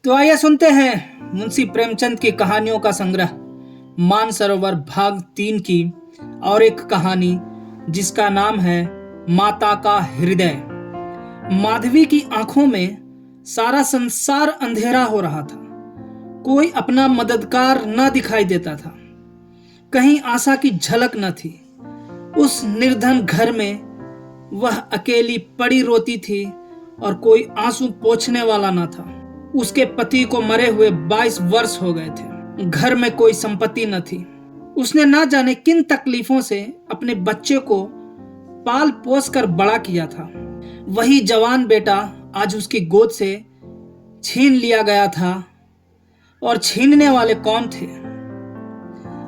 तो आइए सुनते हैं मुंशी प्रेमचंद की कहानियों का संग्रह मानसरोवर भाग 3 की और एक कहानी जिसका नाम है माता का हृदय। माधवी की आंखों में सारा संसार अंधेरा हो रहा था। कोई अपना मददगार न दिखाई देता था। कहीं आशा की झलक न थी। उस निर्धन घर में वह अकेली पड़ी रोती थी और कोई आंसू पोंछने वाला न था। उसके पति को मरे हुए 22 वर्ष हो गए थे। घर में कोई संपत्ति न थी। उसने ना जाने किन तकलीफों से अपने बच्चे को पाल पोस कर बड़ा किया था। वही जवान बेटा आज उसकी गोद से छीन लिया गया था। और छीनने वाले कौन थे?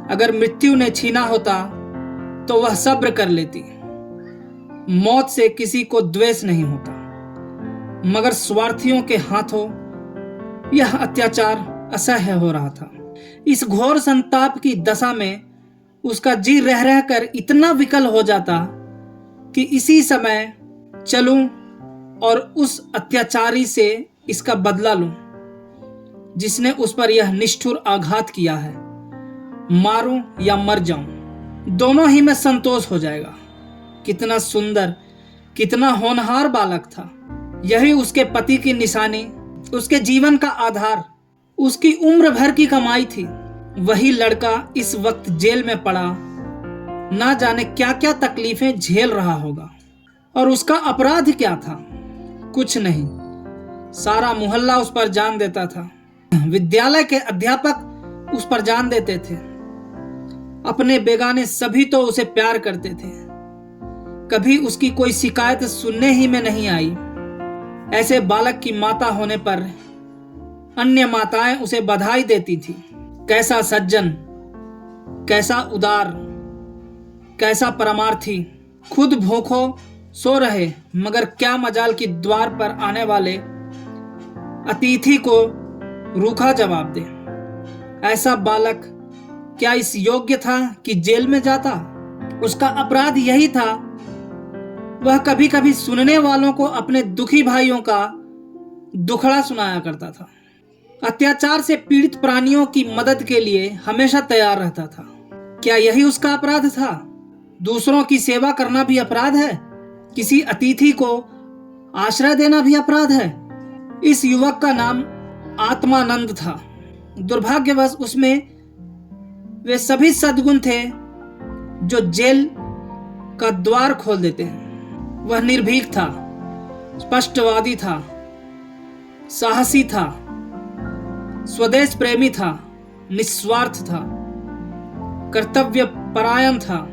अगर मृत्यु ने छीना होता तो वह सब्र कर लेती। मौत से किसी को द्वेष नहीं होता, मगर स्वार्थियों के हाथों यह अत्याचार असह्य हो रहा था। इस घोर संताप की दशा में उसका जी रह रहकर इतना विकल हो जाता कि इसी समय चलूं और उस अत्याचारी से इसका बदला लूं जिसने उस पर यह निष्ठुर आघात किया है। मारूं या मर जाऊं, दोनों ही में संतोष हो जाएगा। कितना सुंदर, कितना होनहार बालक था। यही उसके पति की निशानी, उसके जीवन का आधार, उसकी उम्र भर की कमाई थी। वही लड़का इस वक्त जेल में पड़ा, ना जाने क्या क्या तकलीफें झेल रहा होगा। और उसका अपराध क्या था? कुछ नहीं। सारा मोहल्ला उस पर जान देता था। विद्यालय के अध्यापक उस पर जान देते थे। अपने बेगाने सभी तो उसे प्यार करते थे। कभी उसकी कोई शिकायत सुनने ही में नहीं आई। ऐसे बालक की माता होने पर अन्य माताएं उसे बधाई देती थी। कैसा सज्जन, कैसा उदार, कैसा परमार्थी। खुद भूखो सो रहे, मगर क्या मजाल कि द्वार पर आने वाले अतिथि को रूखा जवाब दे। ऐसा बालक क्या इस योग्य था कि जेल में जाता? उसका अपराध यही था, वह कभी कभी सुनने वालों को अपने दुखी भाइयों का दुखड़ा सुनाया करता था। अत्याचार से पीड़ित प्राणियों की मदद के लिए हमेशा तैयार रहता था। क्या यही उसका अपराध था? दूसरों की सेवा करना भी अपराध है? किसी अतिथि को आश्रय देना भी अपराध है? इस युवक का नाम आत्मानंद था। दुर्भाग्यवश उसमें वे सभी सद्गुण थे जो जेल का द्वार खोल देते हैं। वह निर्भीक था, स्पष्टवादी था, साहसी था, स्वदेश प्रेमी था, निस्वार्थ था, कर्तव्य परायण था।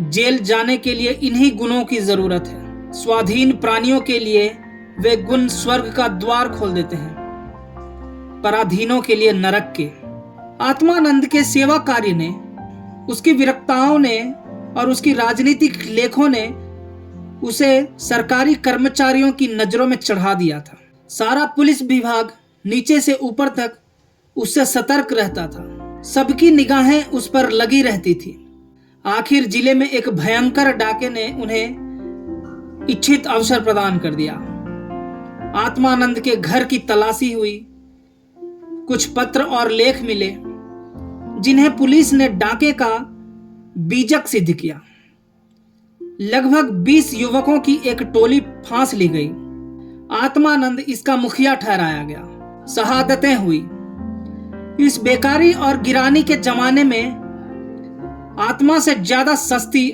जेल जाने के लिए इन्हीं गुणों की जरूरत है। स्वाधीन प्राणियों के लिए वे गुण स्वर्ग का द्वार खोल देते हैं, पराधीनों के लिए नरक के। आत्मानंद के सेवा कार्य ने, उसकी विरक्ताओं ने और उसकी राजनीतिक लेखों ने उसे सरकारी कर्मचारियों की नजरों में चढ़ा दिया था। सारा पुलिस विभाग नीचे से ऊपर तक उससे सतर्क रहता था। सबकी निगाहें उस पर लगी रहती थी। आखिर जिले में एक भयंकर डाके ने उन्हें इच्छित अवसर प्रदान कर दिया। आत्मानंद के घर की तलाशी हुई। कुछ पत्र और लेख मिले जिन्हें पुलिस ने डाके का बीजक सिद्ध किया। लगभग 20 युवकों की एक टोली फांस ली गई। आत्मानंद इसका मुखिया ठहराया गया। शहादतें हुई। इस बेकारी और गिरानी के जमाने में आत्मा से ज्यादा सस्ती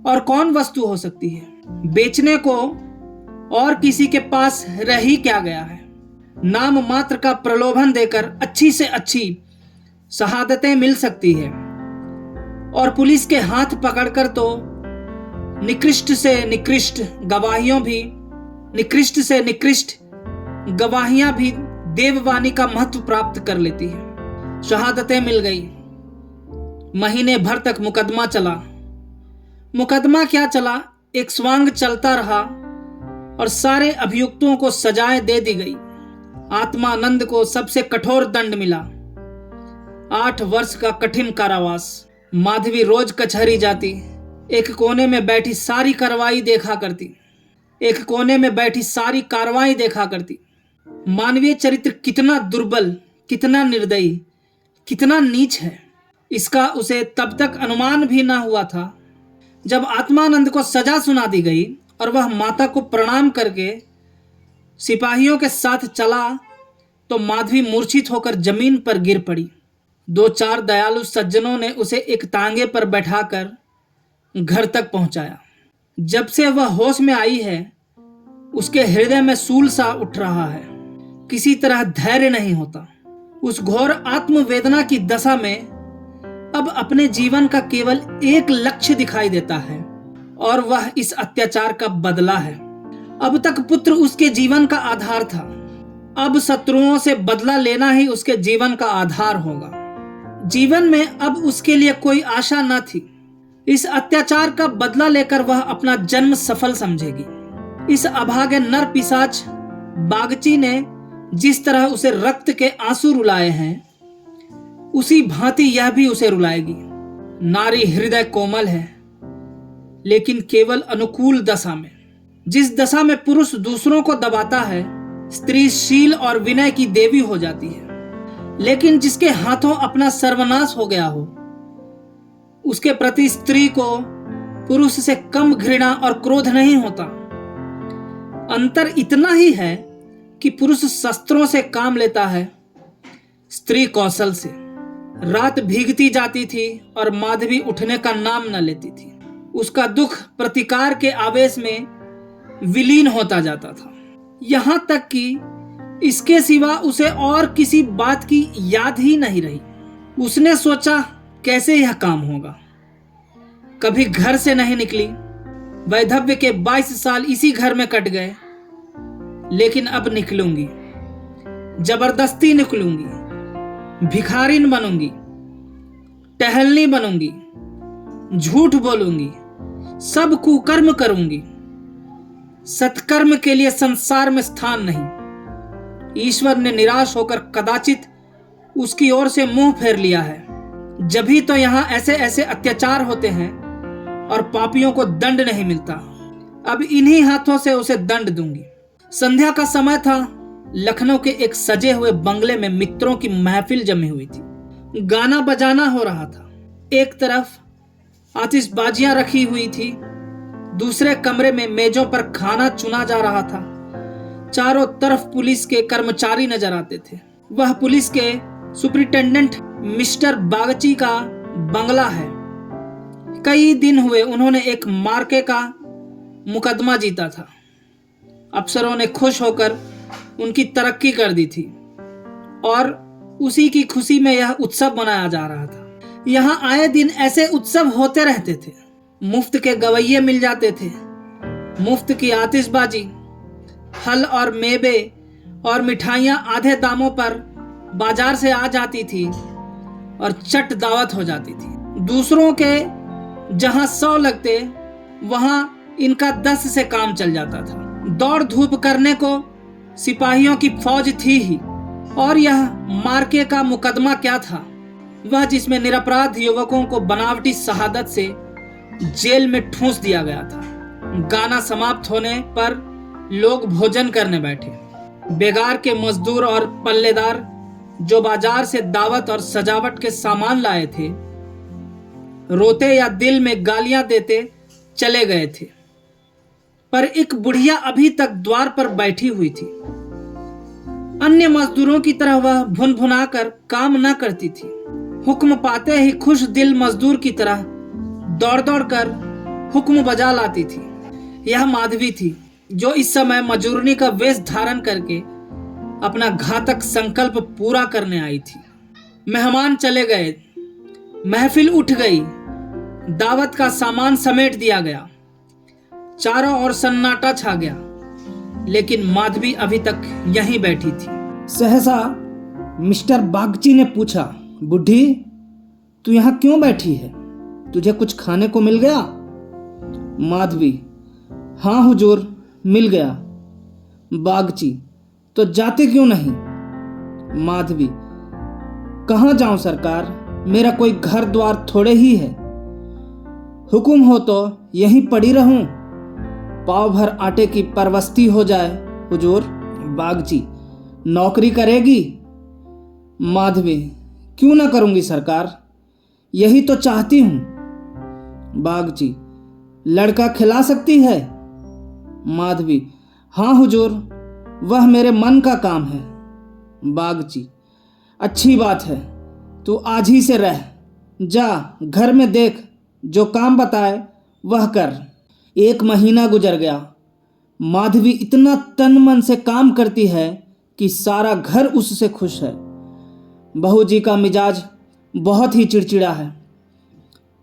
और कौन वस्तु हो सकती है? बेचने को और किसी के पास रह ही क्या गया है? नाम मात्र का प्रलोभन देकर अच्छी से अच्छी शहादतें मिल सकती है, और पुलिस के हाथ पकड़कर तो निकृष्ट से निकृष्ट गवाहियां भी देववाणी का महत्व प्राप्त कर लेती है। शहादतें मिल गई। महीने भर तक मुकदमा चला। मुकदमा क्या चला, एक स्वांग चलता रहा और सारे अभियुक्तों को सजाएं दे दी गई। आत्मानंद को सबसे कठोर दंड मिला, 8 वर्ष का कठिन कारावास। माधवी रोज कचहरी जाती। एक कोने में बैठी सारी कार्रवाई देखा करती। मानवीय चरित्र कितना दुर्बल, कितना निर्दयी, कितना नीच है, इसका उसे तब तक अनुमान भी ना हुआ था। जब आत्मानंद को सजा सुना दी गई और वह माता को प्रणाम करके सिपाहियों के साथ चला तो माधवी मूर्छित होकर जमीन पर गिर पड़ी। 2-4 दयालु सज्जनों ने उसे एक तांगे पर बैठाकर घर तक पहुंचाया। जब से वह होश में आई है, उसके हृदय में सूल सा उठ रहा है। किसी तरह धैर्य नहीं होता। उस घोर आत्मवेदना की दशा में अब अपने जीवन का केवल एक लक्ष्य दिखाई देता है और वह इस अत्याचार का बदला है। अब तक पुत्र उसके जीवन का आधार था, अब शत्रुओं से बदला लेना ही उसके जीवन का आधार होगा। जीवन में अब उसके लिए कोई आशा न थी। इस अत्याचार का बदला लेकर वह अपना जन्म सफल समझेगी। इस अभागे नर पिशाच बागची ने जिस तरह उसे रक्त के आंसू रुलाए हैं, उसी भांति यह भी उसे रुलाएगी। नारी हृदय कोमल है, लेकिन केवल अनुकूल दशा में। जिस दशा में पुरुष दूसरों को दबाता है, स्त्री शील और विनय की देवी हो जाती है। लेकिन जिसके हाथों अपना सर्वनाश हो गया हो, उसके प्रति स्त्री को पुरुष से कम घृणा और क्रोध नहीं होता। अंतर इतना ही है कि पुरुष शस्त्रों से काम लेता है, स्त्री कौशल से। रात भीगती जाती थी और माधवी उठने का नाम न लेती थी। उसका दुख प्रतिकार के आवेश में विलीन होता जाता था, यहां तक कि इसके सिवा उसे और किसी बात की याद ही नहीं रही। उसने सोचा, कैसे यह काम होगा। कभी घर से नहीं निकली। वैधव्य के 22 साल इसी घर में कट गए, लेकिन अब निकलूंगी, जबरदस्ती निकलूंगी। भिखारिन बनूंगी, टहलनी बनूंगी, झूठ बोलूंगी, सब कुकर्म करूंगी। सत्कर्म के लिए संसार में स्थान नहीं। ईश्वर ने निराश होकर कदाचित उसकी ओर से मुंह फेर लिया है। जभी तो यहां ऐसे ऐसे अत्याचार होते हैं और पापियों को दंड नहीं मिलता। अब इन्हीं हाथों से उसे दंड दूंगी। संध्या का समय था। लखनऊ के एक सजे हुए बंगले में मित्रों की महफिल जमी हुई थी। गाना बजाना हो रहा था। एक तरफ आतिशबाजियां रखी हुई थी, दूसरे कमरे में मेजों पर खाना चुना जा रहा था। चारों तरफ पुलिस के कर्मचारी नजर आते थे। वह पुलिस के सुपरिटेंडेंट मिस्टर बागची का बंगला है। कई दिन हुए उन्होंने एक मार्के का मुकदमा जीता था। अफसरों ने खुश होकर उनकी तरक्की कर दी थी और उसी की खुशी में यह उत्सव मनाया जा रहा था। यहाँ आए दिन ऐसे उत्सव होते रहते थे। मुफ्त के गवैये मिल जाते थे, मुफ्त की आतिशबाजी, फल और मेवे और मिठाइयाँ आधे दामों पर बाजार से आ जाती थी और चट दावत हो जाती थी। दूसरों के जहां 100 लगते, वहां इनका 10 से काम चल जाता था। दौड़ धूप करने को सिपाहियों की फौज थी ही। और यह मार्के का मुकदमा क्या था, वह जिसमें निरपराध युवकों को बनावटी शहादत से जेल में ठूंस दिया गया था। गाना समाप्त होने पर लोग भोजन करने बैठे। बेगार के मजदूर और पल्लेदार जो बाजार से दावत और सजावट के सामान लाए थे, रोते या दिल में गालियां देते चले गए थे। पर एक बुढ़िया अभी तक द्वार पर बैठी हुई थी। अन्य मजदूरों की तरह वह भुनभुना कर काम न करती थी। हुक्म पाते ही खुश दिल मजदूर की तरह दौड़ दौड़ कर हुक्म बजा लाती थी। यह माधवी थी जो इस समय मजूरनी का वेश धारण करके अपना घातक संकल्प पूरा करने आई थी। मेहमान चले गए, महफिल उठ गई, दावत का सामान समेट दिया गया, चारों ओर सन्नाटा छा गया, लेकिन माधवी अभी तक यहीं बैठी थी। सहसा मिस्टर बागची ने पूछा, बुढ़ी तू यहाँ क्यों बैठी है? तुझे कुछ खाने को मिल गया? माधवी, हाँ हुजूर, मिल गया। बागची, तो जाते क्यों नहीं? माधवी, कहाँ जाऊं सरकार, मेरा कोई घर द्वार थोड़े ही है। हुक्म हो तो यहीं पड़ी रहूं, पाव भर आटे की परवस्ती हो जाए हुजूर। बागची, नौकरी करेगी? माधवी, क्यों ना करूंगी सरकार, यही तो चाहती हूं। बागची, लड़का खिला सकती है? माधवी, हाँ हुजूर, वह मेरे मन का काम है। बागची, अच्छी बात है, तू आज ही से रह, जा घर में देख, जो काम बताए वह कर। 1 महीना गुजर गया। माधवी इतना तन मन से काम करती है कि सारा घर उससे खुश है। बहू जी का मिजाज बहुत ही चिड़चिड़ा है।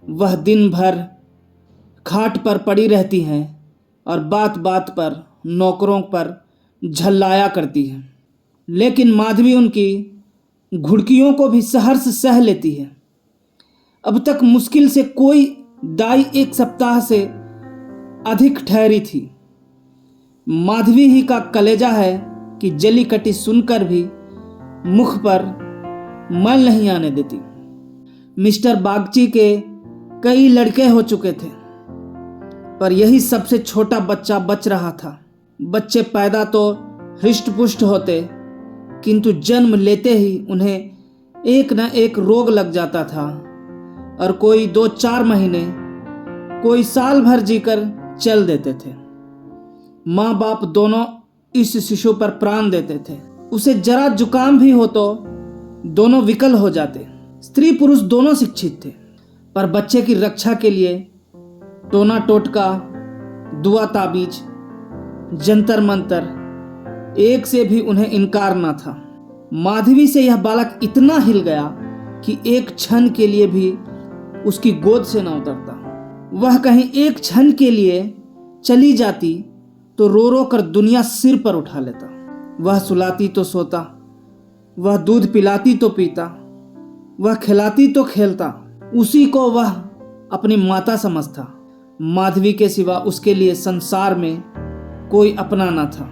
वह दिन भर खाट पर पड़ी रहती हैं और बात बात पर नौकरों पर झल्लाया करती है, लेकिन माधवी उनकी घुड़कियों को भी सहर्ष सह लेती है। अब तक मुश्किल से कोई दाई 1 सप्ताह से अधिक ठहरी थी। माधवी ही का कलेजा है कि जली कटी सुनकर भी मुख पर मैल नहीं आने देती। मिस्टर बागची के कई लड़के हो चुके थे, पर यही सबसे छोटा बच्चा बच रहा था। बच्चे पैदा तो हृष्ट पुष्ट होते, किंतु जन्म लेते ही उन्हें एक न एक रोग लग जाता था और कोई 2-4 महीने, कोई साल भर जीकर चल देते थे। माँ बाप दोनों इस शिशु पर प्राण देते थे। उसे जरा जुकाम भी हो तो दोनों विकल हो जाते। स्त्री पुरुष दोनों शिक्षित थे, पर बच्चे की रक्षा के लिए टोना टोटका, दुआ ताबीज, जंतर मंतर, एक से भी उन्हें इनकार न था। माधवी से यह बालक इतना हिल गया कि एक क्षण के लिए भी उसकी गोद से न उतरता। वह कहीं एक क्षण के लिए चली जाती तो रो रो कर दुनिया सिर पर उठा लेता। वह सुलाती तो सोता, वह दूध पिलाती तो पीता, वह खिलाती तो खेलता। उसी को वह अपनी माता समझता। माधवी के सिवा उसके लिए संसार में कोई अपना न था।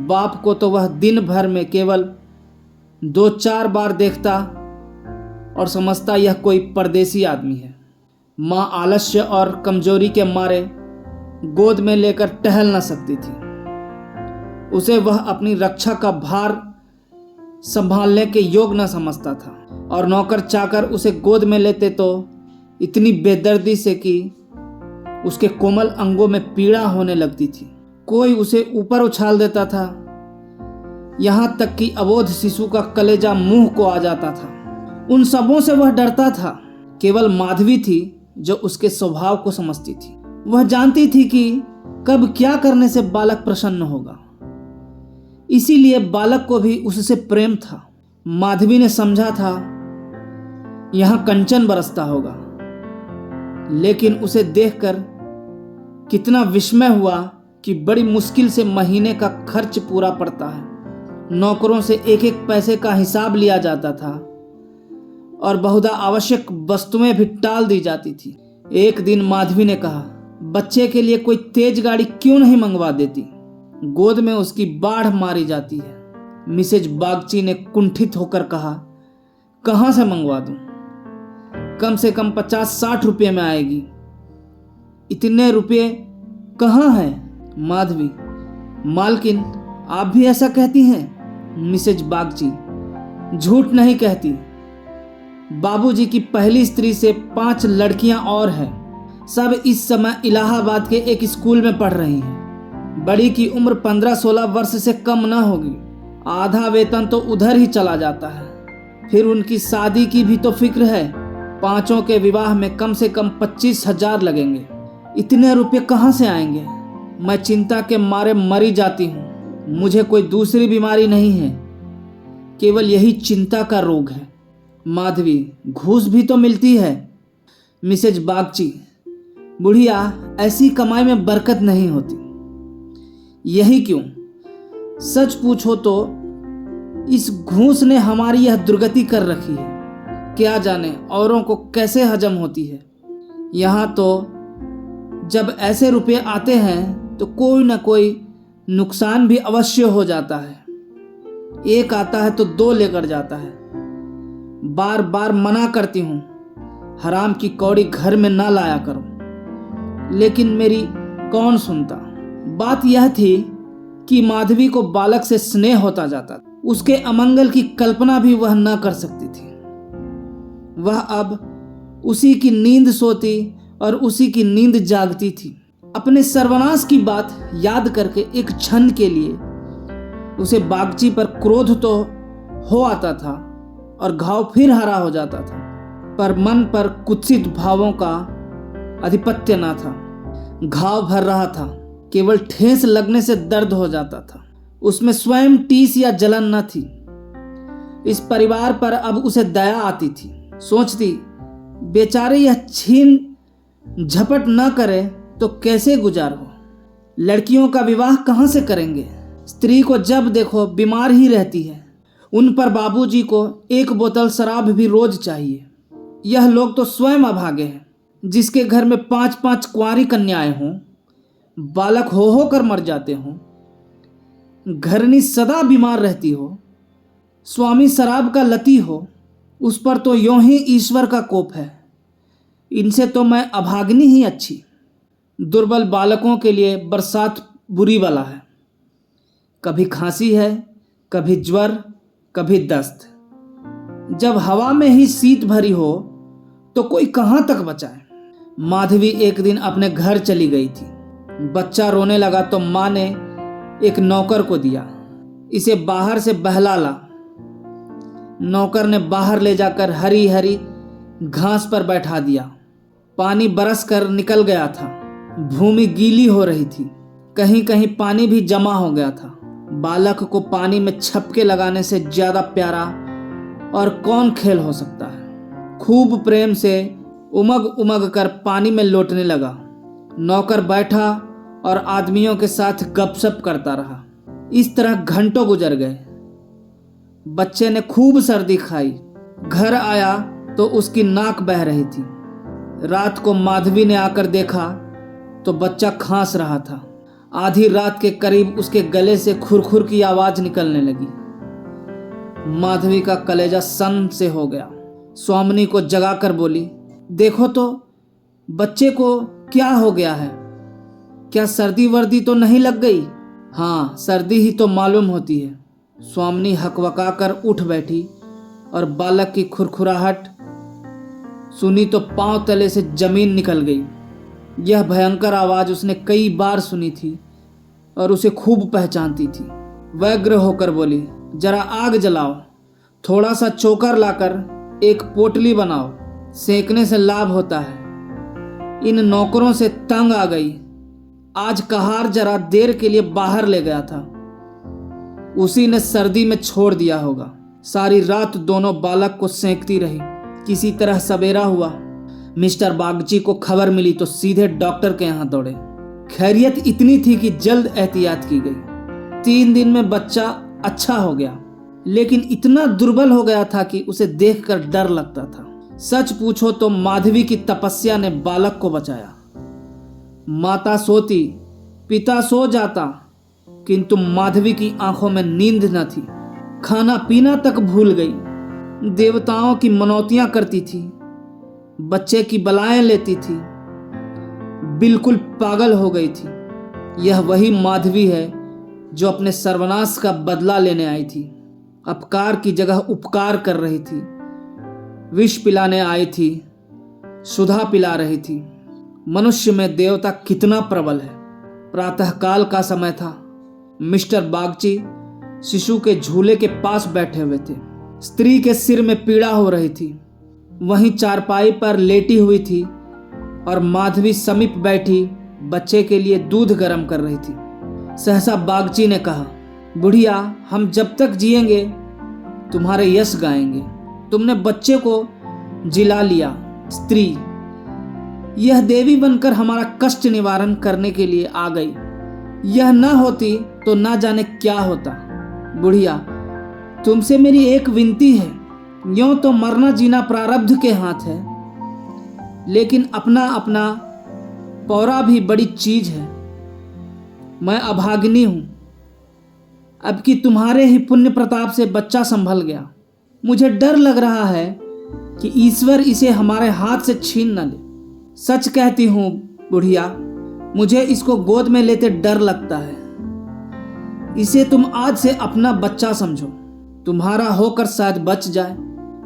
बाप को तो वह दिन भर में केवल 2-4 बार देखता और समझता यह कोई परदेसी आदमी है। माँ आलस्य और कमजोरी के मारे गोद में लेकर टहल न सकती थी। उसे वह अपनी रक्षा का भार संभालने के योग न समझता था, और नौकर चाकर उसे गोद में लेते तो इतनी बेदर्दी से कि उसके कोमल अंगों में पीड़ा होने लगती थी। कोई उसे ऊपर उछाल देता था, यहाँ तक कि अबोध शिशु का कलेजा मुंह को आ जाता था। उन सबों से वह डरता था। केवल माधवी थी जो उसके स्वभाव को समझती थी। वह जानती थी कि कब क्या करने से बालक प्रसन्न होगा, इसीलिए बालक को भी उससे प्रेम था। माधवी ने समझा था यहाँ कंचन बरसता होगा, लेकिन उसे देखकर कितना विस्मय हुआ कि बड़ी मुश्किल से महीने का खर्च पूरा पड़ता है। नौकरों से 1-1 पैसे का हिसाब लिया जाता था और बहुधा आवश्यक वस्तुएं भी टाल दी जाती थी। एक दिन माधवी ने कहा, बच्चे के लिए कोई तेज गाड़ी क्यों नहीं मंगवा देती, गोद में उसकी बाढ़ मारी जाती है। मिसेज बागची ने कुंठित होकर कहा, कहाँ से मंगवा दूं, कम से कम 50-60 रुपये में आएगी। इतने रुपये कहाँ हैं? माधवी, मालकिन आप भी ऐसा कहती हैं? मिसेज बागची, झूठ नहीं कहती। बाबूजी की पहली स्त्री से 5 लड़कियां और हैं। सब इस समय इलाहाबाद के एक स्कूल में पढ़ रही हैं। बड़ी की उम्र 15-16 वर्ष से कम न होगी। आधा वेतन तो उधर ही चला जाता है। फिर उनकी शादी की भी तो फिक्र है। 5 के विवाह में कम से कम 25,000 लगेंगे। इतने रुपये कहाँ से आएंगे? मैं चिंता के मारे मरी जाती हूँ। मुझे कोई दूसरी बीमारी नहीं है, केवल यही चिंता का रोग है। माधवी, घूस भी तो मिलती है। मिसेज बागची, बुढ़िया, ऐसी कमाई में बरकत नहीं होती। यही क्यों, सच पूछो तो इस घूस ने हमारी यह दुर्गति कर रखी है। क्या जाने औरों को कैसे हजम होती है। यहाँ तो जब ऐसे रुपये आते हैं तो कोई ना कोई नुकसान भी अवश्य हो जाता है। एक आता है तो 2 लेकर जाता है। बार बार मना करती हूँ, हराम की कौड़ी घर में ना लाया करो, लेकिन मेरी कौन सुनता। बात यह थी कि माधवी को बालक से स्नेह होता जाता था। उसके अमंगल की कल्पना भी वह न कर सकती थी। वह अब उसी की नींद सोती और उसी की नींद जागती थी। अपने सर्वनाश की बात याद करके एक क्षण के लिए उसे बागची पर क्रोध तो हो आता था और घाव फिर हरा हो जाता था, पर मन पर कुत्सित भावों का आधिपत्य न था। घाव भर रहा था, केवल ठेस लगने से दर्द हो जाता था। उसमें स्वयं टीस या जलन न थी। इस परिवार पर अब उसे दया आती थी। सोचती, बेचारे यह छीन झपट न करे तो कैसे गुजार हो। लड़कियों का विवाह कहाँ से करेंगे। स्त्री को जब देखो बीमार ही रहती है। उन पर बाबूजी को एक बोतल शराब भी रोज चाहिए। यह लोग तो स्वयं अभागे हैं, जिसके घर में 5-5 कुंवारी कन्याएं हों, बालक हो कर मर जाते हों, घरनी सदा बीमार रहती हो, स्वामी शराब का लती हो, उस पर तो यों ही ईश्वर का कोप है। इनसे तो मैं अभागनी ही अच्छी। दुर्बल बालकों के लिए बरसात बुरी वाला है। कभी खांसी है, कभी ज्वर, कभी दस्त। जब हवा में ही शीत भरी हो तो कोई कहाँ तक बचाए। माधवी एक दिन अपने घर चली गई थी। बच्चा रोने लगा तो माँ ने एक नौकर को दिया, इसे बाहर से बहला ला। नौकर ने बाहर ले जाकर हरी हरी घास पर बैठा दिया। पानी बरस कर निकल गया था। भूमि गीली हो रही थी, कहीं कहीं पानी भी जमा हो गया था। बालक को पानी में छपके लगाने से ज्यादा प्यारा और कौन खेल हो सकता है। खूब प्रेम से उमग उमग कर पानी में लौटने लगा। नौकर बैठा और आदमियों के साथ गपशप करता रहा। इस तरह घंटों गुजर गए। बच्चे ने खूब सर्दी खाई। घर आया तो उसकी नाक बह रही थी। रात को माधवी ने आकर देखा तो बच्चा खांस रहा था। आधी रात के करीब उसके गले से खुरखुर की आवाज निकलने लगी। माधवी का कलेजा सन से हो गया। स्वामिनी को जगाकर बोली, देखो तो बच्चे को क्या हो गया है। क्या सर्दी वर्दी तो नहीं लग गई। हाँ, सर्दी ही तो मालूम होती है। स्वामिनी हकवका कर उठ बैठी और बालक की खुरखुराहट सुनी तो पांव तले से जमीन निकल गई। यह भयंकर आवाज उसने कई बार सुनी थी और उसे खूब पहचानती थी। व्यग्र होकर बोली, जरा आग जलाओ, थोड़ा सा चोकर लाकर एक पोटली बनाओ, सेकने से लाभ होता है। इन नौकरों से तंग आ गई। आज कहार जरा देर के लिए बाहर ले गया था, उसी ने सर्दी में छोड़ दिया होगा। सारी रात दोनों बालक को सेंकती रही। किसी तरह सवेरा हुआ। मिस्टर बागची को खबर मिली तो सीधे डॉक्टर के यहाँ दौड़े। खैरियत इतनी थी कि जल्द एहतियात की गई। 3 दिन में बच्चा अच्छा हो गया, लेकिन इतना दुर्बल हो गया था कि उसे देखकर डर लगता था। सच पूछो तो माधवी की तपस्या ने बालक को बचाया। माता सोती, पिता सो जाता, किंतु माधवी की आंखों में नींद न थी। खाना पीना तक भूल गई। देवताओं की मनौतियां करती थी, बच्चे की बलाएं लेती थी। बिल्कुल पागल हो गई थी। यह वही माधवी है जो अपने सर्वनाश का बदला लेने आई थी। अपकार की जगह उपकार कर रही थी। विष पिलाने आई थी, सुधा पिला रही थी। मनुष्य में देवता कितना प्रबल है। प्रातःकाल का समय था। मिस्टर बागची शिशु के झूले के पास बैठे हुए थे। स्त्री के सिर में पीड़ा हो रही थी। वहीं चारपाई पर लेटी हुई थी और माधवी समीप बैठी बच्चे के लिए दूध गर्म कर रही थी। सहसा बागची ने कहा, बुढ़िया, हम जब तक जिएंगे तुम्हारे यश गाएंगे। तुमने बच्चे को जिला लिया। स्त्री यह देवी बनकर हमारा कष्ट निवारण करने के लिए आ गई। यह न होती तो ना जाने क्या होता। बुढ़िया, तुमसे मेरी एक विनती है। यूं तो मरना जीना प्रारब्ध के हाथ है, लेकिन अपना अपना पौरा भी बड़ी चीज है। मैं अभागिनी हूं। अब कि तुम्हारे ही पुण्य प्रताप से बच्चा संभल गया। मुझे डर लग रहा है कि ईश्वर इसे हमारे हाथ से छीन न ले। सच कहती हूं बुढ़िया, मुझे इसको गोद में लेते डर लगता है। इसे तुम आज से अपना बच्चा समझो। तुम्हारा होकर शायद बच जाए।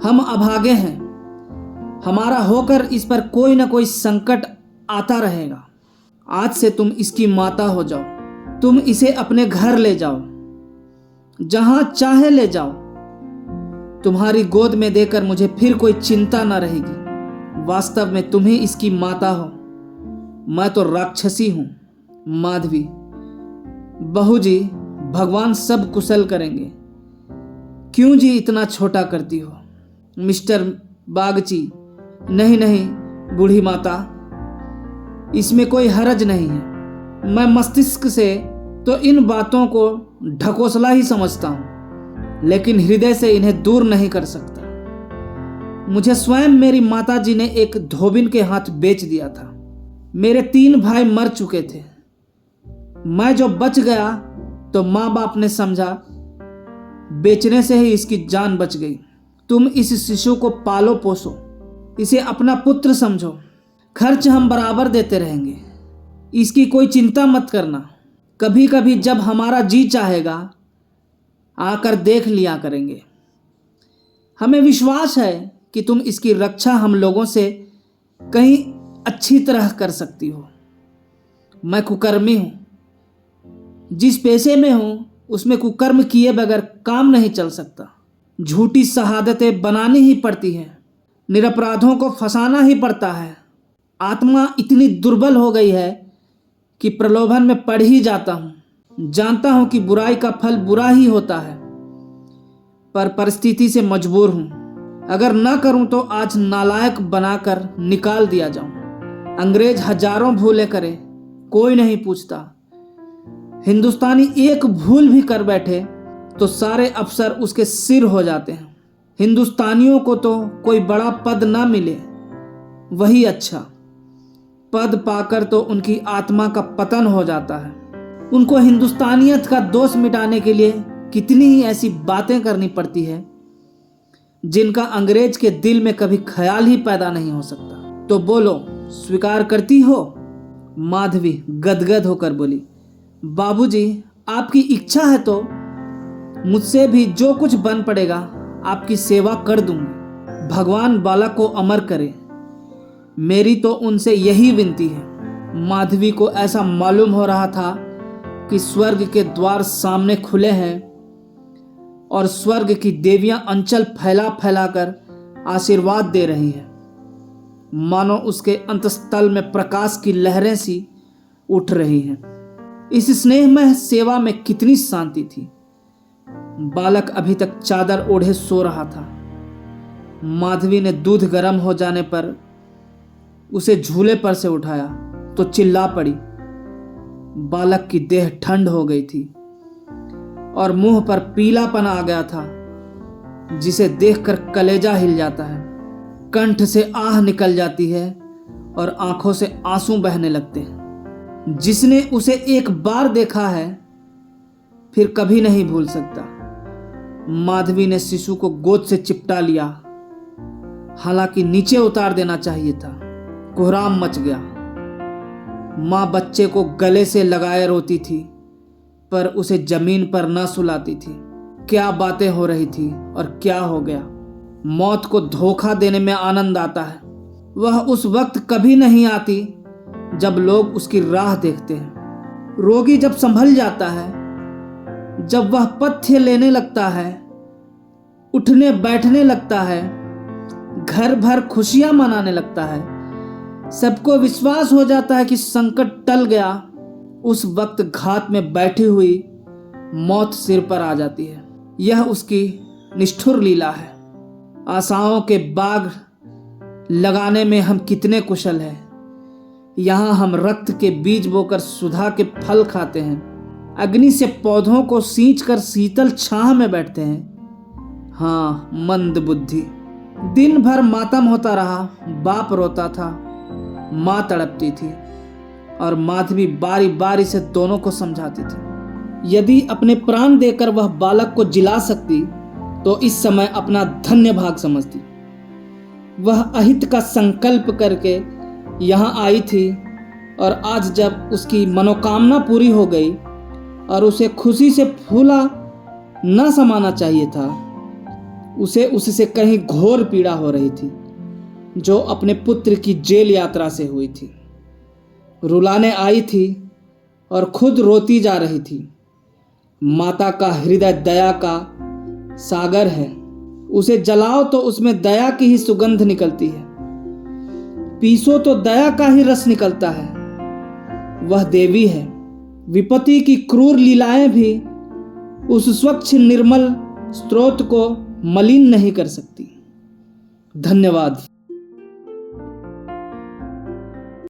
हम अभागे हैं, हमारा होकर इस पर कोई ना कोई संकट आता रहेगा। आज से तुम इसकी माता हो जाओ। तुम इसे अपने घर ले जाओ, जहां चाहे ले जाओ। तुम्हारी गोद में देकर मुझे फिर कोई चिंता न रहेगी। वास्तव में तुम ही इसकी माता हो, मैं तो राक्षसी हूं। माधवी, बहू जी, भगवान सब कुशल करेंगे। क्यों जी इतना छोटा करती हो? मिस्टर बागची, नहीं नहीं बूढ़ी माता, इसमें कोई हरज नहीं है। मैं मस्तिष्क से तो इन बातों को ढकोसला ही समझता हूं, लेकिन हृदय से इन्हें दूर नहीं कर सकता। मुझे स्वयं मेरी माताजी ने एक धोबिन के हाथ बेच दिया था। मेरे 3 भाई मर चुके थे। मैं जो बच गया तो माँ बाप ने समझा बेचने से ही इसकी जान बच गई। तुम इस शिशु को पालो पोसो, इसे अपना पुत्र समझो। खर्च हम बराबर देते रहेंगे, इसकी कोई चिंता मत करना। कभी कभी जब हमारा जी चाहेगा आकर देख लिया करेंगे। हमें विश्वास है कि तुम इसकी रक्षा हम लोगों से कहीं अच्छी तरह कर सकती हो। मैं कुकर्मी हूं, जिस पेशे में हूं उसमें कुकर्म किए बगैर काम नहीं चल सकता। झूठी शहादतें बनानी ही पड़ती हैं, निरपराधों को फंसाना ही पड़ता है। आत्मा इतनी दुर्बल हो गई है कि प्रलोभन में पड़ ही जाता हूं। जानता हूं कि बुराई का फल बुरा ही होता है, पर परिस्थिति से मजबूर हूं। अगर न करूं तो आज नालायक बनाकर निकाल दिया जाऊं। अंग्रेज हजारों भूले करे, कोई नहीं पूछता। हिंदुस्तानी एक भूल भी कर बैठे तो सारे अफसर उसके सिर हो जाते हैं। हिंदुस्तानियों को तो कोई बड़ा पद ना मिले वही अच्छा। पद पाकर तो उनकी आत्मा का पतन हो जाता है। उनको हिंदुस्तानियत का दोष मिटाने के लिए कितनी ही ऐसी बातें करनी पड़ती है जिनका अंग्रेज के दिल में कभी ख्याल ही पैदा नहीं हो सकता। तो बोलो, स्वीकार करती हो? माधवी गदगद होकर बोली, बाबूजी, आपकी इच्छा है तो मुझसे भी जो कुछ बन पड़ेगा आपकी सेवा कर दूंगी। भगवान बालक को अमर करे, मेरी तो उनसे यही विनती है। माधवी को ऐसा मालूम हो रहा था कि स्वर्ग के द्वार सामने खुले हैं और स्वर्ग की देवियां अंचल फैला फैला कर आशीर्वाद दे रही हैं। मानो उसके अंतस्थल में प्रकाश की लहरें सी उठ रही हैं। इस स्नेहमय सेवा में कितनी शांति थी। बालक अभी तक चादर ओढ़े सो रहा था। माधवी ने दूध गर्म हो जाने पर उसे झूले पर से उठाया तो चिल्ला पड़ी। बालक की देह ठंड हो गई थी और मुंह पर पीलापन आ गया था, जिसे देखकर कलेजा हिल जाता है। कंठ से आह निकल जाती है और आंखों से आंसू बहने लगते हैं। जिसने उसे एक बार देखा है फिर कभी नहीं भूल सकता। माधवी ने शिशु को गोद से चिपटा लिया, हालांकि नीचे उतार देना चाहिए था। कोहराम मच गया। मां बच्चे को गले से लगाए रोती थी, पर उसे जमीन पर न सुलाती थी। क्या बातें हो रही थी और क्या हो गया। मौत को धोखा देने में आनंद आता है। वह उस वक्त कभी नहीं आती जब लोग उसकी राह देखते हैं। रोगी जब संभल जाता है, जब वह पथ्य लेने लगता है, उठने बैठने लगता है, घर भर खुशियां मनाने लगता है, सबको विश्वास हो जाता है कि संकट टल गया, उस वक्त घात में बैठी हुई मौत सिर पर आ जाती है। यह उसकी निष्ठुर लीला है। आशाओं के बाग लगाने में हम कितने कुशल हैं। यहाँ हम रक्त के बीज बोकर सुधा के फल खाते हैं। अग्नि से पौधों को सींचकर शीतल छाह में बैठते हैं। हाँ, मंद बुद्धि। दिन भर मातम होता रहा। बाप रोता था, माँ तड़पती थी और माधवी बारी बारी से दोनों को समझाती थी। यदि अपने प्राण देकर वह बालक को जिला सकती तो इस समय अपना धन्य भाग समझती। वह अहित का संकल्प करके यहाँ आई थी और आज जब उसकी मनोकामना पूरी हो गई और उसे खुशी से फूला न समाना चाहिए था। उसे उससे कहीं घोर पीड़ा हो रही थी जो अपने पुत्र की जेल यात्रा से हुई थी। रुलाने आई थी और खुद रोती जा रही थी। माता का हृदय दया का सागर है। उसे जलाओ तो उसमें दया की ही सुगंध निकलती है, पीसो तो दया का ही रस निकलता है। वह देवी है। विपत्ति की क्रूर लीलाएं भी उस स्वच्छ निर्मल स्रोत को मलिन नहीं कर सकती। धन्यवाद।